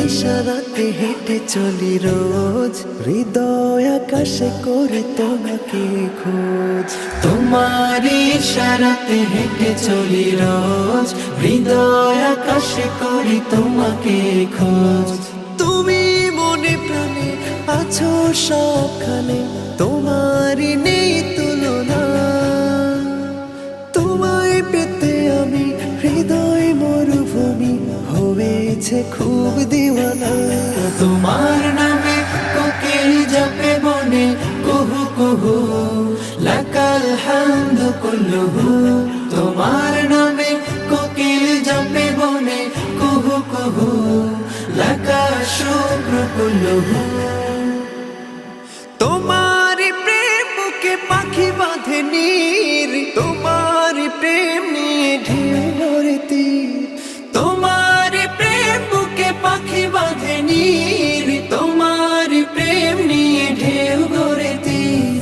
ইশারাতে হেঁটে চলি রোজ, হৃদয় আকাশে করে তোমাকে খোঁজ। তোমার ইশারাতে হেঁটে চলি রোজ, হৃদয় আকাশে করি তোমাকে খোঁজ। তুমি মনে প্রাণে আছো সবখানে, তোমারই নেই তুলনা। তোমায় পেতে আমি হৃদয় মরুভূমি হয়েছে খুব দিওয়ানা। তোমার নামে কোকিল জপে বনে কুহু কুহু, লাকাল হামদু কুল্লুহু। তোমার নামে কোকিল জপে বনে কুহু কুহু, লাকা শুক্র কুল্লুহু। তোমার প্রেম বুকে পাখি বাঁধে নীর, তোমার প্রেম নিয়ে ঢেউ ভরে তীর। তোমার প্রেম বুকে পাখি বাঁধে নীর, তোমার প্রেম নিয়ে ঢেউ গড়ে তীর।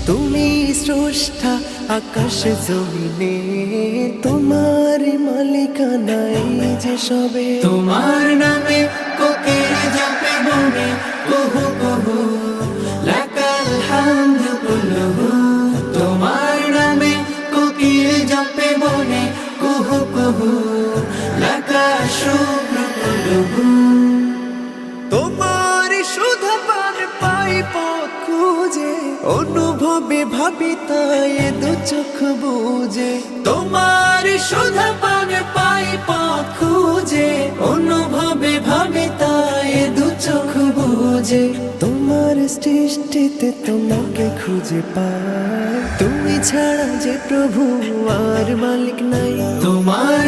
তুমি স্রষ্টা আকাশ জমিনে, তোমার মালিকানাই যে সবে। তোমার নামে কোকিল জপে বনে কুহু কুহু, লাকাল হামদু কুল্লুহু। তোমার নামে কোকিল জপে বনে কুহু কুহু, লাকা শুক্র কুল্লুহু। তোমার সুধা পান পাই পথ খুঁজে, অনুভবে ভাবি তাই দু চোখ বুঝে। তোমার সুধা পান পাই পথ খুঁজে, অনুভবে ভাবে তাই দু চোখ বুঝে। তোমার সৃষ্টিতে তোমাকে খুঁজে পাই, তুমি ছাড়া যে প্রভু আর মালিক নাই। তোমার